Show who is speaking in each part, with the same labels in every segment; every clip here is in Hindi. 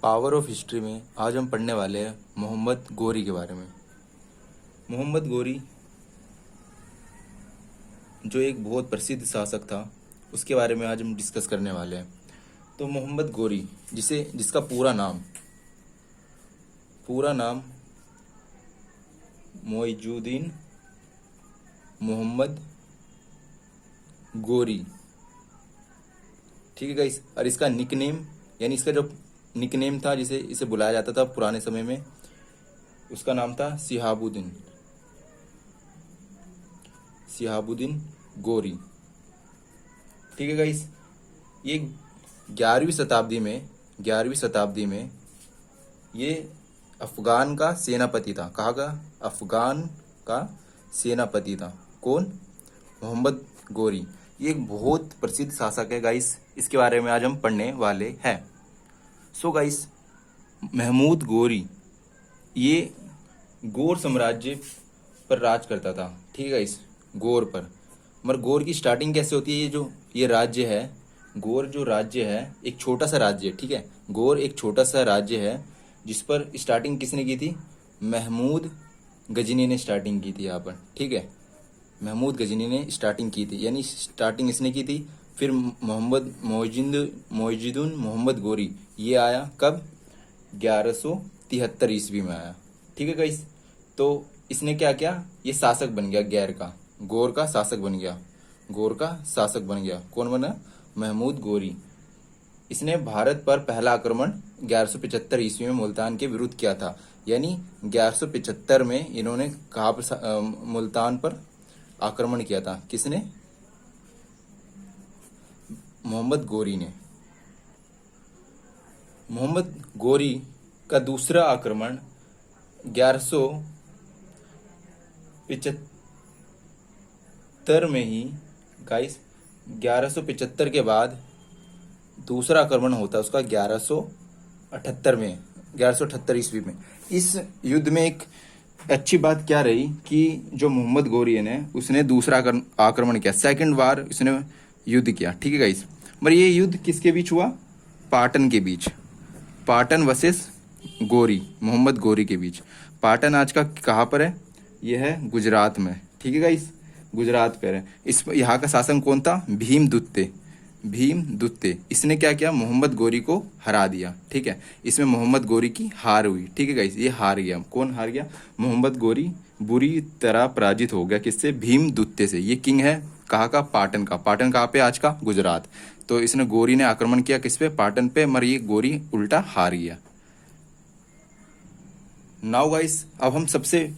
Speaker 1: पावर ऑफ हिस्ट्री में आज हम पढ़ने वाले हैं मोहम्मद गोरी के बारे में। मोहम्मद गोरी जो एक बहुत प्रसिद्ध शासक था, उसके बारे में आज हम डिस्कस करने वाले हैं। तो मोहम्मद गोरी, जिसका पूरा नाम मोइजुद्दीन मोहम्मद गोरी, ठीक है गाइस। और इसका निकनेम, यानी इसका जो निकनेम था जिसे इसे बुलाया जाता था पुराने समय में, उसका नाम था सिहाबुद्दीन गोरी, ठीक है गाइस। ये 11वीं शताब्दी में ये अफगान का सेनापति था। कहाँ का? अफगान का सेनापति था। कौन? मोहम्मद गोरी। ये एक बहुत प्रसिद्ध शासक है गाइस, इसके बारे में आज हम पढ़ने वाले हैं। सो गाइस, महमूद गोरी ये गौर साम्राज्य पर राज करता था, ठीक है गाइस, गौर पर। मगर गौर की स्टार्टिंग कैसे होती है? ये राज्य है, गौर जो राज्य है एक छोटा सा राज्य है, ठीक है। गौर एक छोटा सा राज्य है जिस पर स्टार्टिंग किसने की थी? महमूद गजनी ने स्टार्टिंग की थी यहाँ पर, ठीक है। महमूद गजनी ने स्टार्टिंग की थी, यानी स्टार्टिंग इसने की थी। फिर मोइजुद्दीन मोहम्मद गोरी ये आया कब? 1173 ईस्वी में आया, ठीक है गाइस। तो इसने क्या किया? ये शासक बन गया, गौर का शासक बन गया। कौन बना? महमूद गोरी। इसने भारत पर पहला आक्रमण 1175 ईस्वी में मुल्तान के विरुद्ध किया था। यानी 1175 में इन्होंने कहाँ पर मुल्तान पर आक्रमण किया था। किसने? मोहम्मद गोरी ने। मोहम्मद गोरी का दूसरा आक्रमण 1175 में ही गाइस, 1175 के बाद दूसरा आक्रमण होता है उसका 1178 ईस्वी में। इस युद्ध में एक अच्छी बात क्या रही कि जो मोहम्मद गोरी है उसने दूसरा आक्रमण किया, सेकंड बार उसने युद्ध किया, ठीक है गाइस। मगर ये युद्ध किसके बीच हुआ? पाटन के बीच, पाटन वर्सेस गोरी, मोहम्मद गोरी के बीच। पाटन आज का कहाँ पर है? यह है गुजरात में, ठीक है गाइस, गुजरात पर है। यहाँ का शासक कौन था? भीमदुत्ते। इसने क्या किया? मोहम्मद गोरी को हरा दिया, ठीक है। इसमें मोहम्मद गोरी की हार हुई, ठीक है गाइस। ये हार गया। कौन हार गया? मोहम्मद गोरी बुरी तरह पराजित हो गया। किससे? भीमदुत्ते से। ये किंग है कहाँ का? पाटन का। पाटन कहाँ पे? आज का गुजरात। तो इसने गोरी ने आक्रमण किया किस पे? पाटन पे, मगर ये गोरी उल्टा हार गया। नाउ गाइस, अब हम सबसे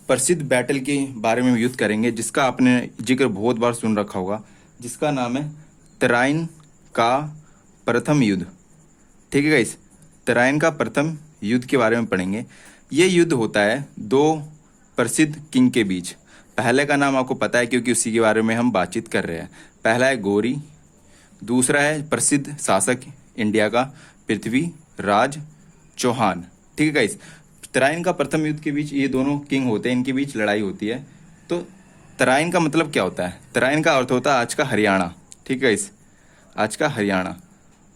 Speaker 1: प्रसिद्ध बैटल के बारे में युद्ध करेंगे जिसका आपने जिक्र बहुत बार सुन रखा होगा, जिसका नाम है तराइन का प्रथम युद्ध, ठीक है गाइस। तराइन का प्रथम युद्ध के बारे में पढ़ेंगे। ये युद्ध होता है दो प्रसिद्ध किंग के बीच। पहले का नाम आपको पता है क्योंकि उसी के बारे में हम बातचीत कर रहे हैं। पहला है गोरी, दूसरा है प्रसिद्ध शासक इंडिया का पृथ्वीराज चौहान, ठीक है गाइस। तराइन का प्रथम युद्ध के बीच ये दोनों किंग होते हैं, इनके बीच लड़ाई होती है। तो तराइन का मतलब क्या होता है? तराइन का अर्थ होता है आज का हरियाणा, ठीक है गाइस, आज का हरियाणा।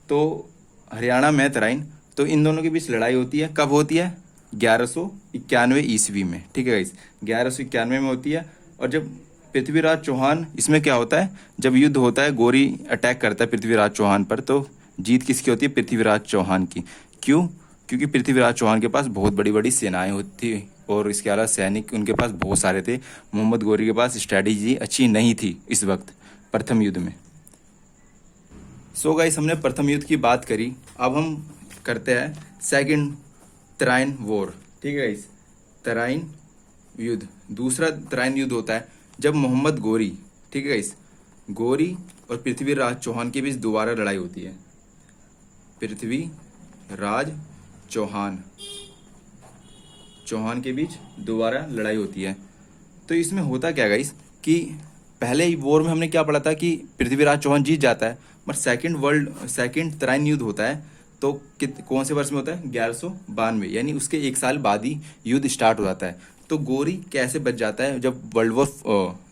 Speaker 1: तो हरियाणा में तराइन। तो इन दोनों के बीच लड़ाई होती है। कब होती है? 1191 ईस्वी में, ठीक है गाइस, 1191 में होती है। और जब पृथ्वीराज चौहान, इसमें क्या होता है? जब युद्ध होता है, गोरी अटैक करता है पृथ्वीराज चौहान पर, तो जीत किसकी होती है? पृथ्वीराज चौहान की। क्यों? क्योंकि पृथ्वीराज चौहान के पास बहुत बड़ी बड़ी सेनाएं होती और इसके अलावा सैनिक उनके पास बहुत सारे थे। मोहम्मद गोरी के पास स्ट्रैटेजी अच्छी नहीं थी इस वक्त प्रथम युद्ध में। सो गाइस, हमने प्रथम युद्ध की बात करी। अब हम करते हैं सेकंड तराइन वॉर, ठीक है गाइस। तराइन युद्ध, दूसरा तराइन युद्ध होता है जब मोहम्मद गोरी, ठीक है गाइस, गोरी और पृथ्वीराज चौहान के बीच दोबारा लड़ाई होती है। पृथ्वीराज चौहान के बीच दोबारा लड़ाई होती है। तो इसमें होता क्या गाइस कि पहले वॉर में हमने क्या पढ़ा था कि पृथ्वीराज चौहान जीत जाता है, पर सेकंड तराइन युद्ध होता है तो कौन से वर्ष में होता है? 1192, यानी उसके एक साल बाद ही युद्ध स्टार्ट हो जाता है। तो गोरी कैसे बच जाता है?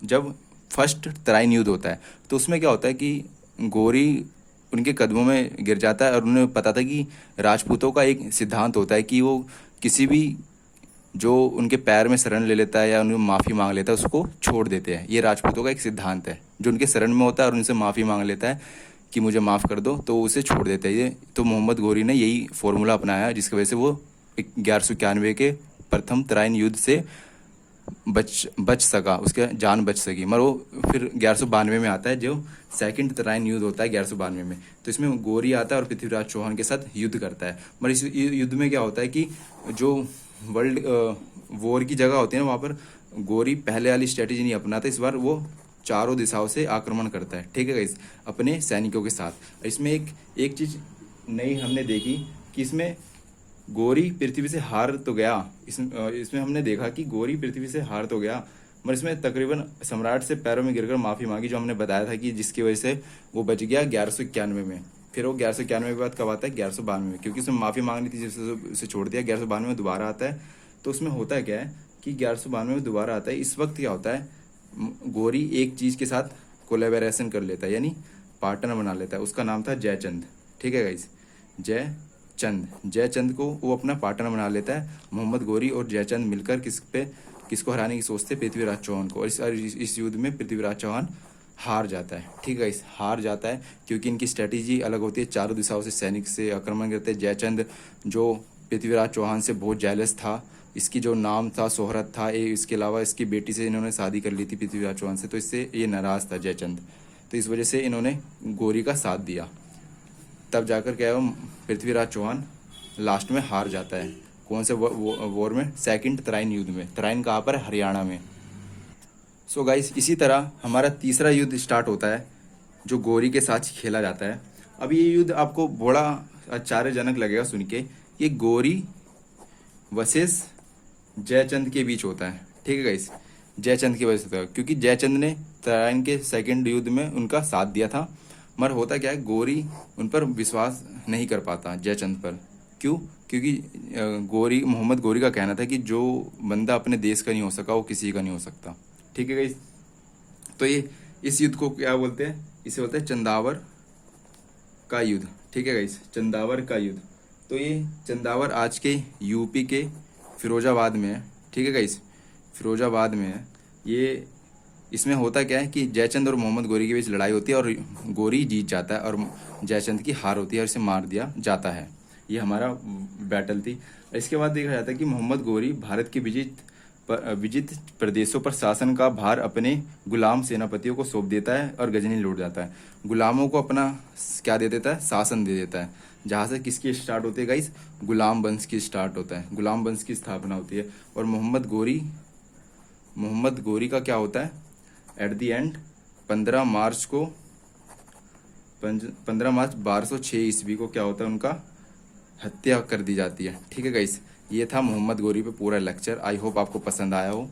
Speaker 1: जब फर्स्ट तराइन युद्ध होता है तो उसमें क्या होता है कि गोरी उनके कदमों में गिर जाता है और उन्हें पता था कि राजपूतों का एक सिद्धांत होता है कि वो किसी भी जो उनके पैर में शरण ले लेता है या उन्हें माफ़ी मांग लेता है उसको छोड़ देते हैं। ये राजपूतों का एक सिद्धांत है, जो उनके शरण में होता है और उनसे माफ़ी मांग लेता है कि मुझे माफ़ कर दो, तो उसे छोड़ देते हैं। ये तो मोहम्मद घोरी ने यही फॉर्मूला अपनाया, जिसकी वजह से वो 1191 के प्रथम तराइन युद्ध से बच सका, उसके जान बच सकी। मगर वो फिर 1192 में आता है जो सेकंड तराइन युद्ध होता है 1192 में। तो इसमें गोरी आता है और पृथ्वीराज चौहान के साथ युद्ध करता है। मगर इस युद्ध में क्या होता है कि जो वर्ल्ड वॉर की जगह होती है ना, वहाँ पर गोरी पहले वाली स्ट्रेटेजी नहीं अपनाता। इस बार वो चारों दिशाओं से आक्रमण करता है, ठीक है गाइस, अपने सैनिकों के साथ। इसमें एक चीज़ नई हमने देखी कि इसमें गोरी पृथ्वी से हार तो गया, इसमें हमने देखा कि गोरी पृथ्वी से हार तो गया, मगर इसमें तकरीबन सम्राट से पैरों में गिरकर माफ़ी मांगी, जो हमने बताया था कि जिसकी वजह से वो बच गया 1191 में। फिर वो 1191 के बाद कब आता है 1192 में, क्योंकि उसमें माफ़ी मांगनी थी जिससे उसे छोड़ दिया। 1192 में दोबारा आता है। तो उसमें होता है क्या है कि 1192 में दोबारा आता है। इस वक्त क्या होता है, गोरी एक चीज़ के साथ कोलेबोरेशन कर लेता है, यानी पार्टनर बना लेता है। उसका नाम था जयचंद, ठीक है गाइस, जयचंद को वो अपना पार्टनर बना लेता है। मोहम्मद गोरी और जयचंद मिलकर किसको हराने की सोचते, पृथ्वीराज चौहान को। और इस युद्ध में पृथ्वीराज चौहान हार जाता है, ठीक है गाइस, हार जाता है, क्योंकि इनकी स्ट्रेटेजी अलग होती है। चारों दिशाओं से सैनिक से आक्रमण करते हैं। जयचंद जो पृथ्वीराज चौहान से बहुत जेलस था, इसकी जो नाम था शोहरत था, इसके अलावा इसकी बेटी से इन्होंने शादी कर ली थी पृथ्वीराज चौहान से, तो इससे ये नाराज़ था जयचंद। तो इस वजह से इन्होंने गोरी का साथ दिया। तब जाकर क्या है, पृथ्वीराज चौहान लास्ट में हार जाता है। कौन से वॉर में, सेकंड तराइन युद्ध में। तराइन कहाँ पर है, हरियाणा में। सो गाइस, इसी तरह हमारा तीसरा युद्ध स्टार्ट होता है जो गोरी के साथ खेला जाता है। अब ये युद्ध आपको बड़ा आश्चर्यजनक लगेगा सुन के। ये गोरी वर्सेस जयचंद के बीच होता है, ठीक है गाइस, जयचंद की वजह से होता है, क्योंकि जयचंद ने तराइन के सेकंड युद्ध में उनका साथ दिया था। मगर होता क्या है, गोरी उन पर विश्वास नहीं कर पाता जयचंद पर। क्यों? क्योंकि मोहम्मद गोरी का कहना था कि जो बंदा अपने देश का नहीं हो सका वो किसी का नहीं हो सकता, ठीक है गाइस। तो ये इस युद्ध को क्या बोलते हैं, इसे बोलते हैं चंदावर का युद्ध, ठीक है गाइस, चंदावर का युद्ध। तो ये चंदावर आज के यूपी के फिरोजाबाद में है, ठीक है गाइस, फिरोजाबाद में है ये। इसमें होता क्या है कि जयचंद और मोहम्मद गोरी के बीच लड़ाई होती है और गोरी जीत जाता है और जयचंद की हार होती है और इसे मार दिया जाता है। ये हमारा बैटल थी। इसके बाद देखा जाता है कि मोहम्मद गोरी भारत के विजित प्रदेशों पर शासन का भार अपने गुलाम सेनापतियों को सौंप देता है और गजनी लूट जाता है। गुलामों को अपना क्या दे देता है, शासन दे देता है, जहाँ से किसकी स्टार्ट होती है गाइस, गुलाम वंश की स्टार्ट होता है, गुलाम वंश की स्थापना होती है। और मोहम्मद गोरी का क्या होता है, एट दी एंड 15 मार्च 1206 ईस्वी को क्या होता है, उनका हत्या कर दी जाती है, ठीक है गाइस। ये था मोहम्मद गोरी पे पूरा लेक्चर। आई होप आपको पसंद आया हो।